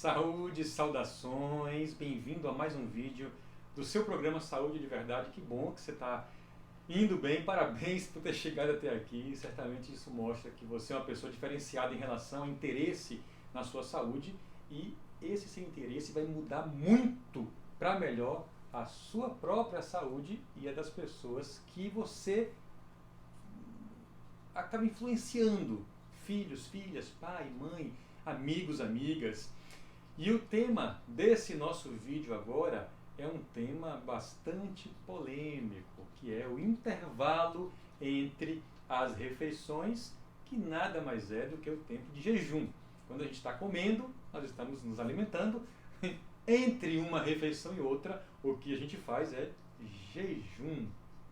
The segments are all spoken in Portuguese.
Saúde, saudações, bem-vindo a mais um vídeo do seu programa Saúde de Verdade. Que bom que você está indo bem, parabéns por ter chegado até aqui. Certamente isso mostra que você é uma pessoa diferenciada em relação ao interesse na sua saúde e esse seu interesse vai mudar muito para melhor a sua própria saúde e a das pessoas que você acaba influenciando, filhos, filhas, pai, mãe, amigos, amigas. E o tema desse nosso vídeo agora é um tema bastante polêmico, que é o intervalo entre as refeições, que nada mais é do que o tempo de jejum. Quando a gente está comendo, nós estamos nos alimentando, entre uma refeição e outra, o que a gente faz é jejum,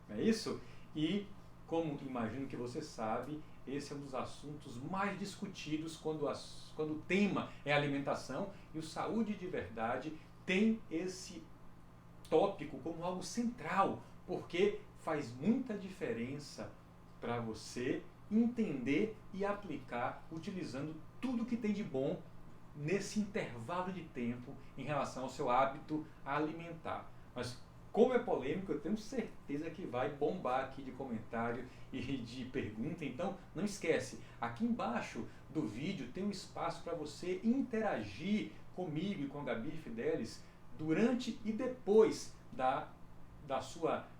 não é isso? E, como imagino que você sabe, esse é um dos assuntos mais discutidos quando o tema é alimentação, e o Saúde de Verdade tem esse tópico como algo central, porque faz muita diferença para você entender e aplicar utilizando tudo que tem de bom nesse intervalo de tempo em relação ao seu hábito alimentar. Mas como é polêmico, eu tenho certeza que vai bombar aqui de comentário e de pergunta. Então não esquece, aqui embaixo do vídeo tem um espaço para você interagir comigo e com a Gabi Fidelis durante e depois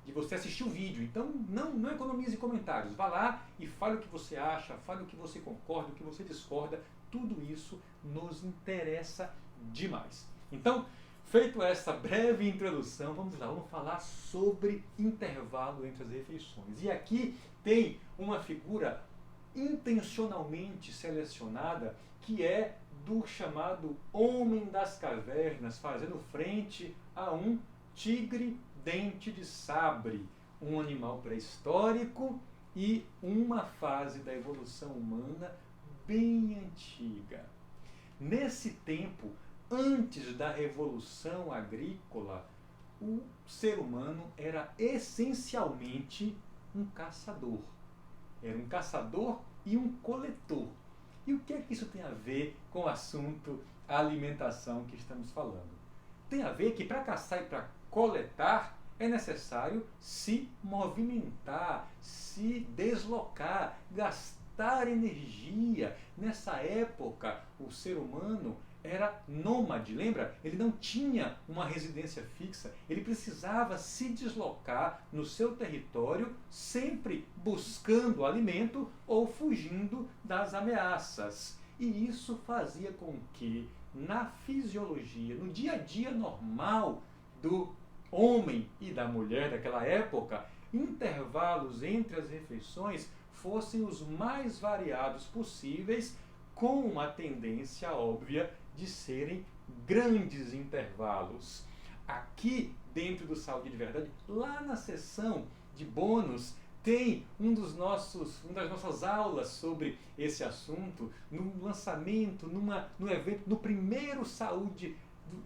de você assistir o vídeo. Então não economize comentários, vá lá e fale o que você acha, fale o que você concorda, o que você discorda. Tudo isso nos interessa demais. Então, feito essa breve introdução, vamos lá, vamos falar sobre intervalo entre as refeições. E aqui tem uma figura intencionalmente selecionada, que é do chamado homem das cavernas, fazendo frente a um tigre dente de sabre, um animal pré-histórico e uma fase da evolução humana bem antiga. Nesse tempo, antes da Revolução Agrícola, o ser humano era essencialmente um caçador. Era um caçador e um coletor. E o que é que isso tem a ver com o assunto alimentação que estamos falando? Tem a ver que para caçar e para coletar é necessário se movimentar, se deslocar, gastar energia. Nessa época, o ser humano era nômade, lembra? Ele não tinha uma residência fixa, ele precisava se deslocar no seu território, sempre buscando alimento ou fugindo das ameaças. E isso fazia com que, na fisiologia, no dia a dia normal do homem e da mulher daquela época, intervalos entre as refeições fossem os mais variados possíveis, com uma tendência óbvia de serem grandes intervalos. Aqui dentro do Saúde de Verdade, lá na seção de bônus, tem uma das nossas aulas sobre esse assunto, no lançamento, no evento, no primeiro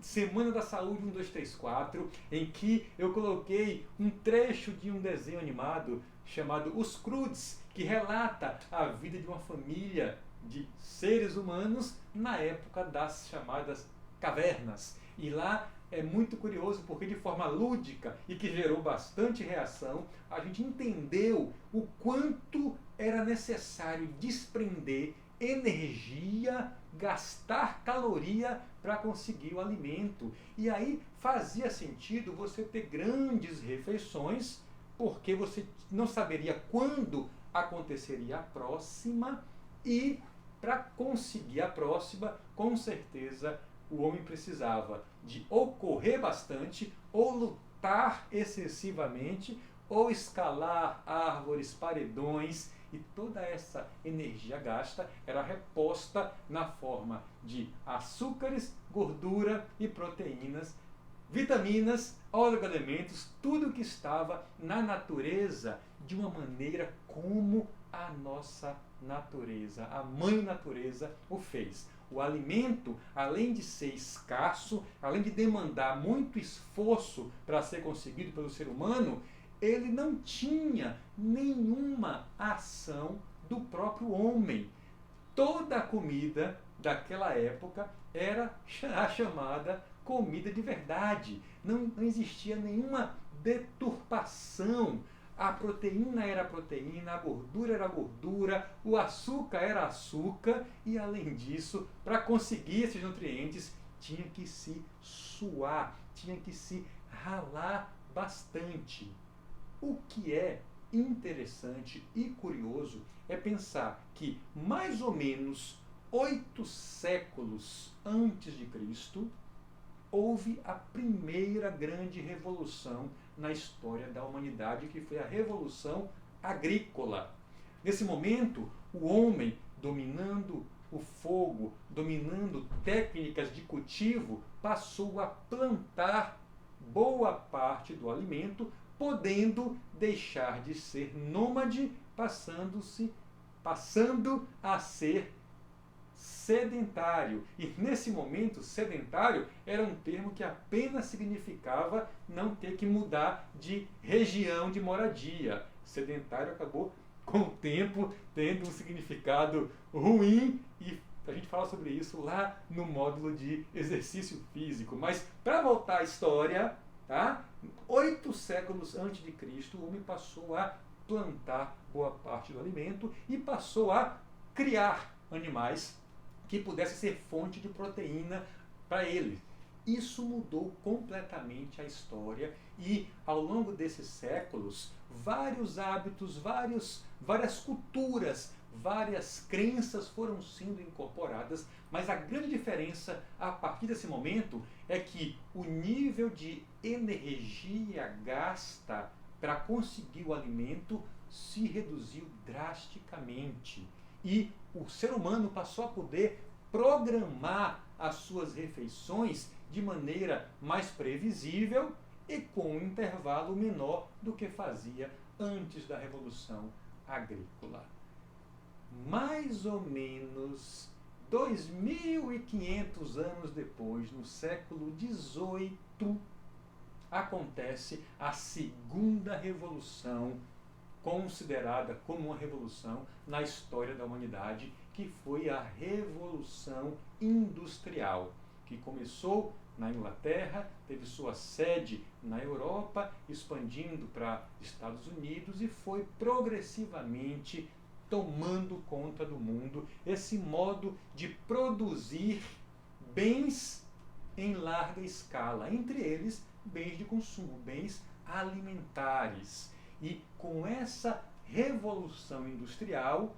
Semana da Saúde 1, 2, 3, 4, em que eu coloquei um trecho de um desenho animado chamado Os Croods, que relata a vida de uma família de seres humanos na época das chamadas cavernas. E lá é muito curioso porque, de forma lúdica e que gerou bastante reação, a gente entendeu o quanto era necessário desprender energia, gastar caloria para conseguir o alimento. E aí fazia sentido você ter grandes refeições, porque você não saberia quando aconteceria a próxima, e para conseguir a próxima, com certeza o homem precisava de ou correr bastante, ou lutar excessivamente, ou escalar árvores, paredões, e toda essa energia gasta era reposta na forma de açúcares, gordura e proteínas, vitaminas, oligoelementos, tudo que estava na natureza de uma maneira como a nossa natureza, a mãe natureza o fez. O alimento, além de ser escasso, além de demandar muito esforço para ser conseguido pelo ser humano, ele não tinha nenhuma ação do próprio homem. Toda a comida daquela época era a chamada comida de verdade. Não existia nenhuma deturpação. A proteína era proteína, a gordura era gordura, o açúcar era açúcar e, além disso, para conseguir esses nutrientes, tinha que se suar, tinha que se ralar bastante. O que é interessante e curioso é pensar que mais ou menos 8 séculos antes de Cristo houve a primeira grande revolução na história da humanidade, que foi a Revolução Agrícola. Nesse momento, o homem, dominando o fogo, dominando técnicas de cultivo, passou a plantar boa parte do alimento, podendo deixar de ser nômade, passando a ser sedentário. E nesse momento, sedentário era um termo que apenas significava não ter que mudar de região de moradia. Sedentário acabou com o tempo tendo um significado ruim, e a gente fala sobre isso lá no módulo de exercício físico. Mas para voltar à história, tá? 8 séculos antes de Cristo, o homem passou a plantar boa parte do alimento e passou a criar animais que pudessem ser fonte de proteína para ele. Isso mudou completamente a história e, ao longo desses séculos, vários hábitos, várias culturas, várias crenças foram sendo incorporadas, mas a grande diferença a partir desse momento é que o nível de energia gasta para conseguir o alimento se reduziu drasticamente. E o ser humano passou a poder programar as suas refeições de maneira mais previsível e com um intervalo menor do que fazia antes da Revolução Agrícola. Mais ou menos 2.500 anos depois, no século XVIII, acontece a segunda revolução, considerada como uma revolução na história da humanidade, que foi a Revolução Industrial, que começou na Inglaterra, teve sua sede na Europa, expandindo para Estados Unidos e foi progressivamente tomando conta do mundo, esse modo de produzir bens em larga escala, entre eles bens de consumo, bens alimentares. E com essa revolução industrial,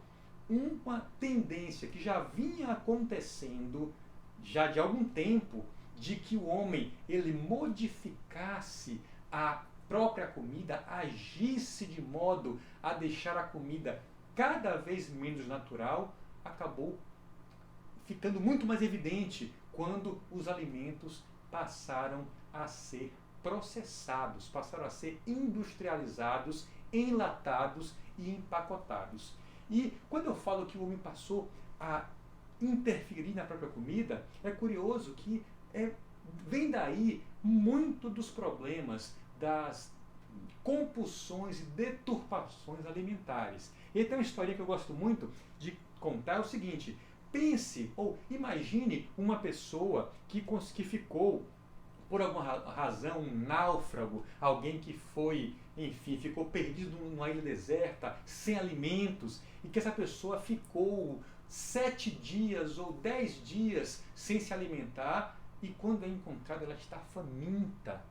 uma tendência que já vinha acontecendo já de algum tempo, de que o homem ele modificasse a própria comida, agisse de modo a deixar a comida cada vez menos natural, acabou ficando muito mais evidente quando os alimentos passaram a ser processados, passaram a ser industrializados, enlatados e empacotados. E quando eu falo que o homem passou a interferir na própria comida, é curioso que vem daí muito dos problemas das compulsões e deturpações alimentares. E tem uma história que eu gosto muito de contar, é o seguinte: pense ou imagine uma pessoa que ficou, por alguma razão, um náufrago, alguém que foi, enfim, ficou perdido numa ilha deserta, sem alimentos, e que essa pessoa ficou 7 dias ou 10 dias sem se alimentar, e quando é encontrada ela está faminta.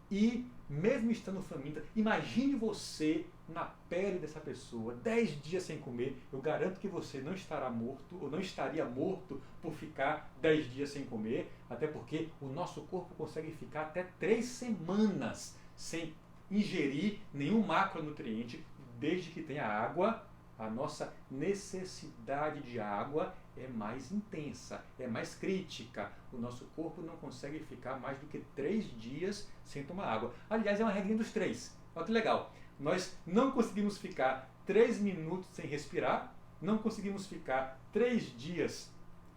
E mesmo estando faminta, imagine você na pele dessa pessoa, 10 dias sem comer. Eu garanto que você não estará morto, ou não estaria morto por ficar 10 dias sem comer, até porque o nosso corpo consegue ficar até 3 semanas sem ingerir nenhum macronutriente, desde que tenha água. A nossa necessidade de água é mais intensa, é mais crítica. O nosso corpo não consegue ficar mais do que 3 dias sem tomar água. Aliás, é uma regrinha dos 3. Olha que legal. Nós não conseguimos ficar 3 minutos sem respirar, não conseguimos ficar 3 dias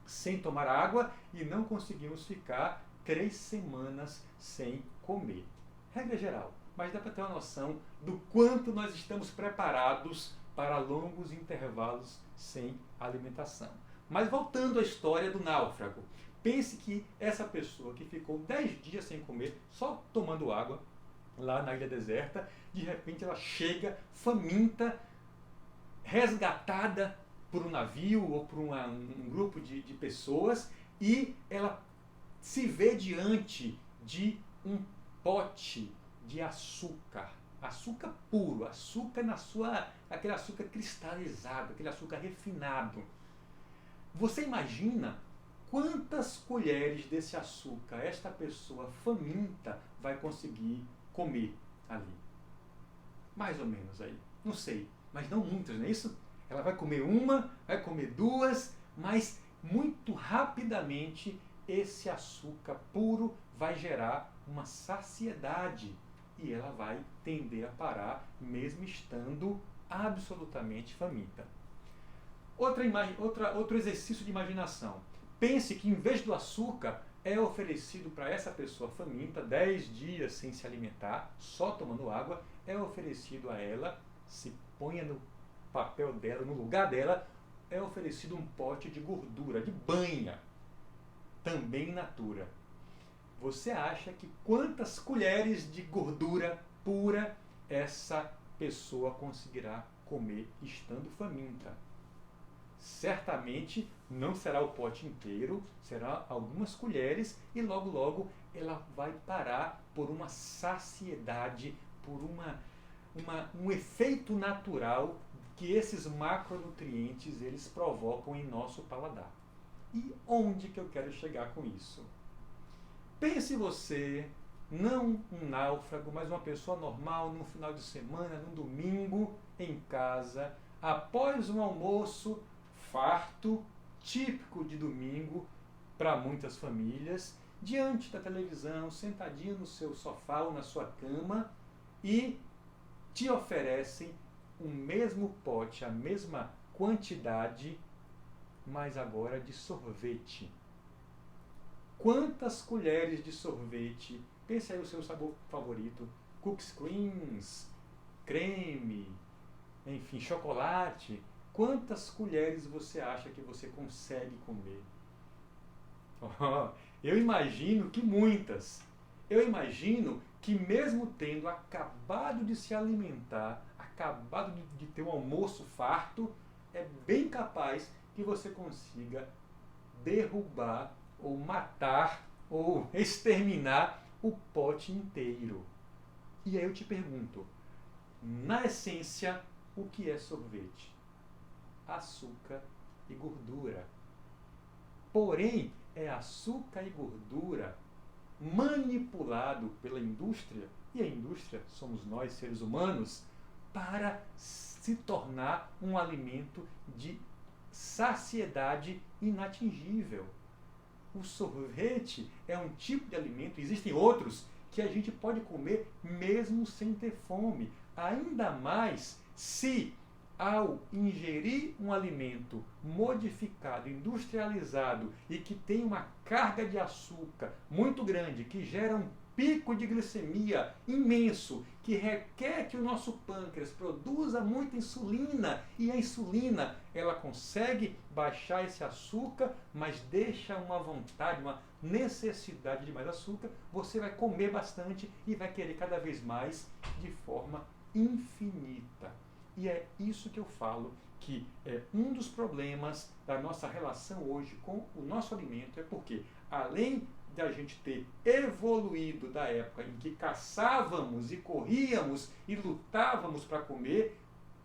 sem tomar água e não conseguimos ficar 3 semanas sem comer. Regra geral, mas dá para ter uma noção do quanto nós estamos preparados para longos intervalos sem alimentação. Mas voltando à história do náufrago. Pense que essa pessoa que ficou 10 dias sem comer, só tomando água, lá na ilha deserta, de repente ela chega faminta, resgatada por um navio ou por um grupo de pessoas, e ela se vê diante de um pote de açúcar. Açúcar puro, açúcar aquele açúcar cristalizado, aquele açúcar refinado. Você imagina quantas colheres desse açúcar esta pessoa faminta vai conseguir comer ali? Mais ou menos aí. Não sei, mas não muitas, não é isso? Ela vai comer uma, vai comer duas, mas muito rapidamente esse açúcar puro vai gerar uma saciedade e ela vai tender a parar mesmo estando absolutamente faminta. Outro exercício de imaginação. Pense que em vez do açúcar é oferecido para essa pessoa faminta, 10 dias sem se alimentar, só tomando água, é oferecido a ela, se ponha no papel dela, no lugar dela, é oferecido um pote de gordura, de banha, também in natura. Você acha que quantas colheres de gordura pura essa pessoa conseguirá comer estando faminta? Certamente não será o pote inteiro, será algumas colheres e logo logo ela vai parar por uma saciedade, por um efeito natural que esses macronutrientes eles provocam em nosso paladar. E onde que eu quero chegar com isso? Pense você, não um náufrago, mas uma pessoa normal, num final de semana, num domingo, em casa, após um almoço farto, típico de domingo para muitas famílias, diante da televisão, sentadinho no seu sofá ou na sua cama, e te oferecem o mesmo pote, a mesma quantidade, mas agora de sorvete. Quantas colheres de sorvete? Pense aí o seu sabor favorito. Cookies creams, creme, enfim, chocolate. Quantas colheres você acha que você consegue comer? Oh, eu imagino que muitas. Eu imagino que mesmo tendo acabado de se alimentar, acabado de ter um almoço farto, é bem capaz que você consiga derrubar ou matar ou exterminar o pote inteiro. E aí eu te pergunto, na essência, o que é sorvete? Açúcar e gordura. Porém, é açúcar e gordura manipulado pela indústria, e a indústria somos nós, seres humanos, para se tornar um alimento de saciedade inatingível. O sorvete é um tipo de alimento, existem outros que a gente pode comer mesmo sem ter fome. Ainda mais se, ao ingerir um alimento modificado, industrializado e que tem uma carga de açúcar muito grande, que gera um pico de glicemia imenso, que requer que o nosso pâncreas produza muita insulina, e a insulina ela consegue baixar esse açúcar, mas deixa uma vontade, uma necessidade de mais açúcar, você vai comer bastante e vai querer cada vez mais de forma infinita. E é isso que eu falo, que é um dos problemas da nossa relação hoje com o nosso alimento, é porque, além de a gente ter evoluído da época em que caçávamos e corríamos e lutávamos para comer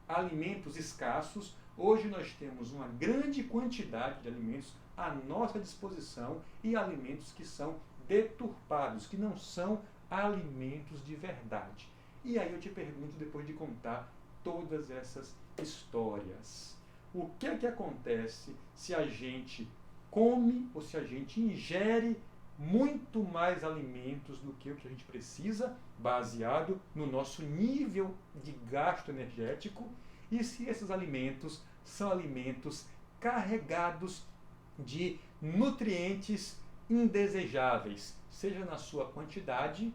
alimentos escassos, hoje nós temos uma grande quantidade de alimentos à nossa disposição e alimentos que são deturpados, que não são alimentos de verdade. E aí eu te pergunto, depois de contar todas essas histórias, o que é que acontece se a gente come ou se a gente ingere muito mais alimentos do que o que a gente precisa, baseado no nosso nível de gasto energético, e se esses alimentos são alimentos carregados de nutrientes indesejáveis, seja na sua quantidade,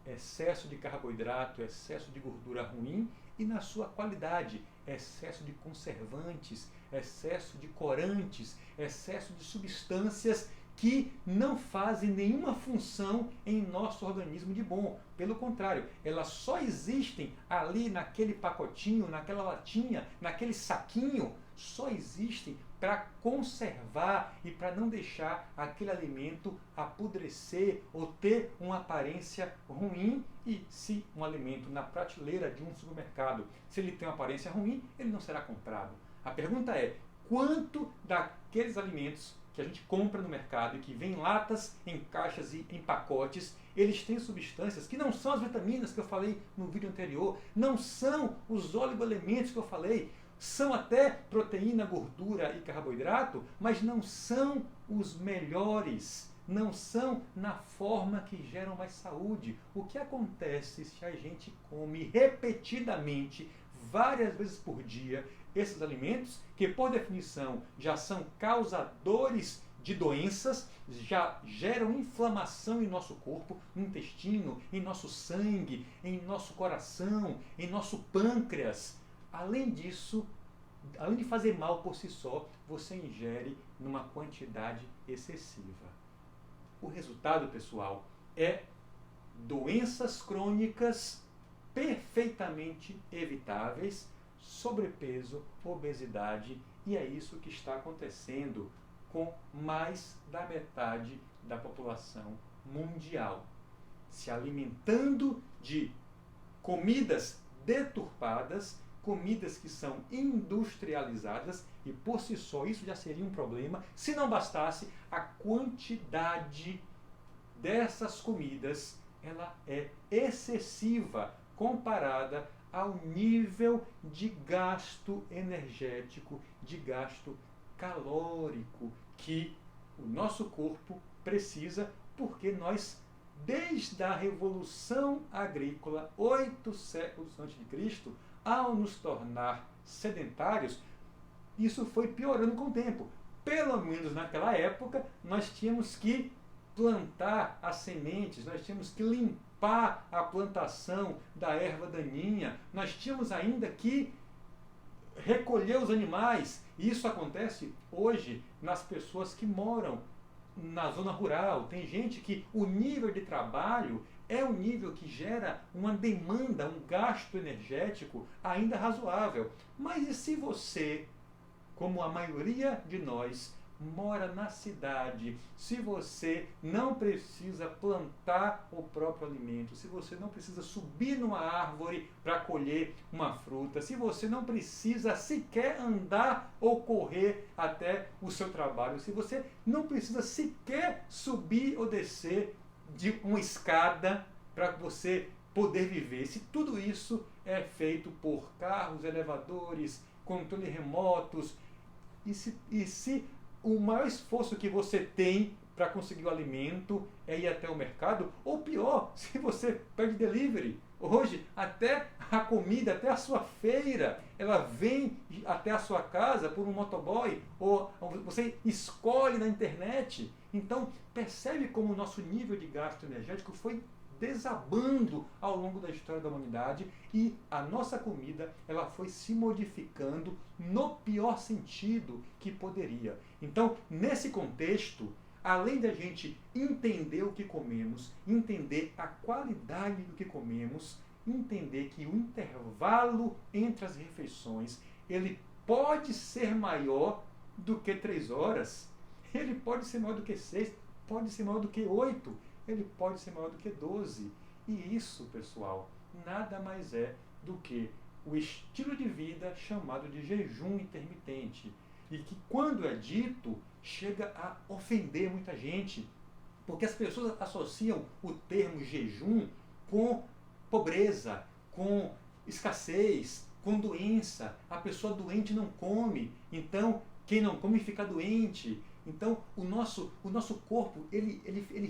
excesso de carboidrato, excesso de gordura ruim, e na sua qualidade, excesso de conservantes, excesso de corantes, excesso de substâncias que não fazem nenhuma função em nosso organismo de bom. Pelo contrário, elas só existem ali naquele pacotinho, naquela latinha, naquele saquinho, só existem para conservar e para não deixar aquele alimento apodrecer ou ter uma aparência ruim. E se um alimento na prateleira de um supermercado, se ele tem uma aparência ruim, ele não será comprado. A pergunta é, quanto daqueles alimentos que a gente compra no mercado e que vem em latas, em caixas e em pacotes, eles têm substâncias que não são as vitaminas que eu falei no vídeo anterior, não são os oligoelementos que eu falei, são até proteína, gordura e carboidrato, mas não são os melhores, não são na forma que geram mais saúde. O que acontece se a gente come repetidamente, várias vezes por dia, esses alimentos, que por definição já são causadores de doenças, já geram inflamação em nosso corpo, no intestino, em nosso sangue, em nosso coração, em nosso pâncreas. Além disso, além de fazer mal por si só, você ingere numa quantidade excessiva. O resultado, pessoal, é doenças crônicas perfeitamente evitáveis, sobrepeso, obesidade, e é isso que está acontecendo com mais da metade da população mundial. Se alimentando de comidas deturpadas, comidas que são industrializadas, e por si só isso já seria um problema, se não bastasse a quantidade dessas comidas, ela é excessiva comparada ao nível de gasto energético, de gasto calórico que o nosso corpo precisa, porque nós, desde a Revolução Agrícola, 8 séculos antes de Cristo, ao nos tornar sedentários, isso foi piorando com o tempo. Pelo menos naquela época, nós tínhamos que plantar as sementes, nós tínhamos que limpar a plantação da erva daninha, nós tínhamos ainda que recolher os animais. E isso acontece hoje nas pessoas que moram na zona rural. Tem gente que o nível de trabalho é um nível que gera uma demanda, um gasto energético ainda razoável. Mas e se você, como a maioria de nós, mora na cidade, se você não precisa plantar o próprio alimento, se você não precisa subir numa árvore para colher uma fruta, se você não precisa sequer andar ou correr até o seu trabalho, se você não precisa sequer subir ou descer de uma escada para você poder viver, se tudo isso é feito por carros, elevadores, controles remotos, e se o maior esforço que você tem para conseguir o alimento é ir até o mercado, ou pior, se você pede delivery. Hoje, até a comida, até a sua feira, ela vem até a sua casa por um motoboy, ou você escolhe na internet. Então, percebe como o nosso nível de gasto energético foi desabando ao longo da história da humanidade, e a nossa comida ela foi se modificando no pior sentido que poderia. Então, nesse contexto, além da gente entender o que comemos, entender a qualidade do que comemos, entender que o intervalo entre as refeições ele pode ser maior do que 3 horas, ele pode ser maior do que 6, pode ser maior do que 8, ele pode ser maior do que 12. E isso, pessoal, nada mais é do que o estilo de vida chamado de jejum intermitente. E que, quando é dito, chega a ofender muita gente. Porque as pessoas associam o termo jejum com pobreza, com escassez, com doença. A pessoa doente não come, então quem não come fica doente. Então, o nosso corpo, ele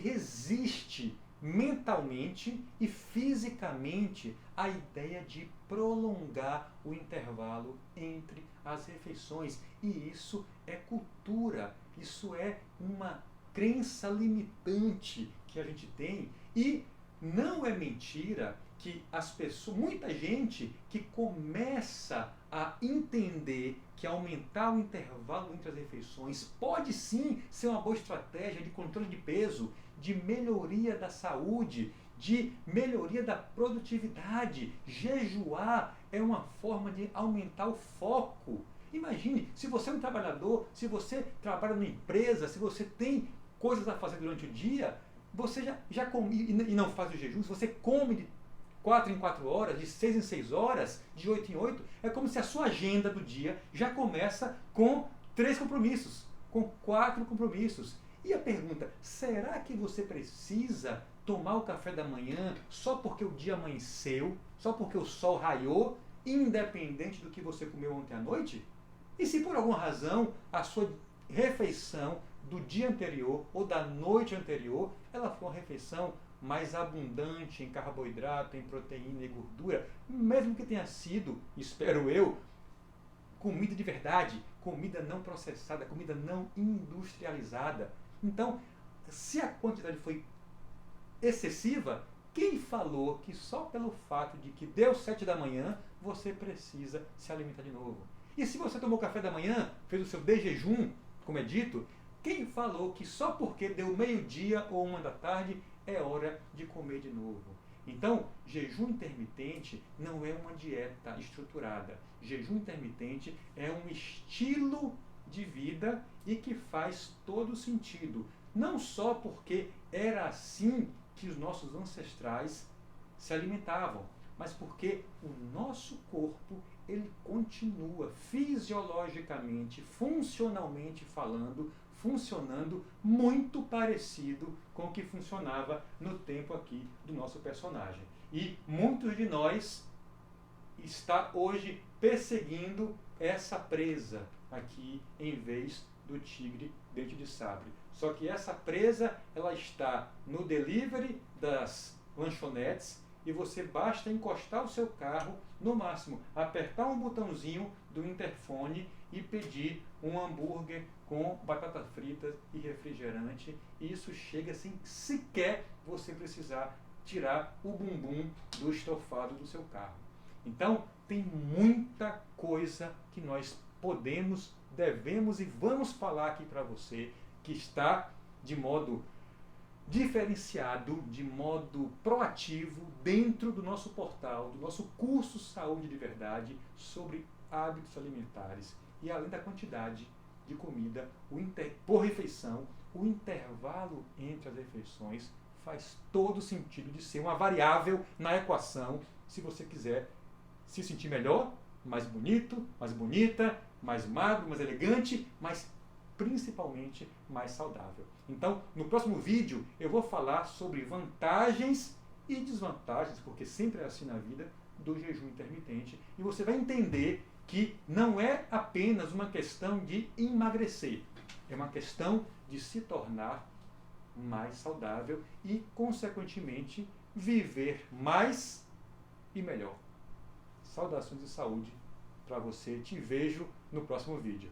resiste mentalmente e fisicamente à ideia de prolongar o intervalo entre as refeições. E isso é cultura, isso é uma crença limitante que a gente tem. E não é mentira que as pessoas, muita gente que começa a entender que aumentar o intervalo entre as refeições pode sim ser uma boa estratégia de controle de peso, de melhoria da saúde, de melhoria da produtividade. Jejuar é uma forma de aumentar o foco. Imagine, se você é um trabalhador, se você trabalha numa empresa, se você tem coisas a fazer durante o dia, você já come e não faz o jejum, se você come de 4 em 4 horas, de 6 em 6 horas, de 8 em 8, é como se a sua agenda do dia já começa com 3 compromissos, com 4 compromissos. E a pergunta, será que você precisa tomar o café da manhã só porque o dia amanheceu, só porque o sol raiou, independente do que você comeu ontem à noite? E se por alguma razão a sua refeição do dia anterior ou da noite anterior, ela foi uma refeição mais abundante em carboidrato, em proteína e gordura, mesmo que tenha sido, espero eu, comida de verdade, comida não processada, comida não industrializada. Então, se a quantidade foi excessiva, quem falou que só pelo fato de que deu 7 da manhã, você precisa se alimentar de novo? E se você tomou café da manhã, fez o seu desjejum, como é dito, quem falou que só porque deu meio-dia ou 1 da tarde é hora de comer de novo? Então, jejum intermitente não é uma dieta estruturada. Jejum intermitente é um estilo de vida e que faz todo sentido. Não só porque era assim que os nossos ancestrais se alimentavam, mas porque o nosso corpo ele continua fisiologicamente, funcionalmente falando, funcionando muito parecido com o que funcionava no tempo aqui do nosso personagem. E muitos de nós está hoje perseguindo essa presa aqui em vez do tigre dente de sabre. Só que essa presa ela está no delivery das lanchonetes e você basta encostar o seu carro, no máximo apertar um botãozinho do interfone e pedir um hambúrguer com batata frita e refrigerante, e isso chega sem sequer você precisar tirar o bumbum do estofado do seu carro. Então, tem muita coisa que nós podemos, devemos e vamos falar aqui para você, que está de modo diferenciado, de modo proativo, dentro do nosso portal, do nosso curso Saúde de Verdade, sobre hábitos alimentares. E além da quantidade de comida por refeição, o intervalo entre as refeições faz todo sentido de ser uma variável na equação, se você quiser se sentir melhor, mais bonito, mais bonita, mais magro, mais elegante, mas principalmente mais saudável. Então, no próximo vídeo eu vou falar sobre vantagens e desvantagens, porque sempre é assim na vida, do jejum intermitente, e você vai entender que não é apenas uma questão de emagrecer, é uma questão de se tornar mais saudável e, consequentemente, viver mais e melhor. Saudações de saúde para você. Te vejo no próximo vídeo.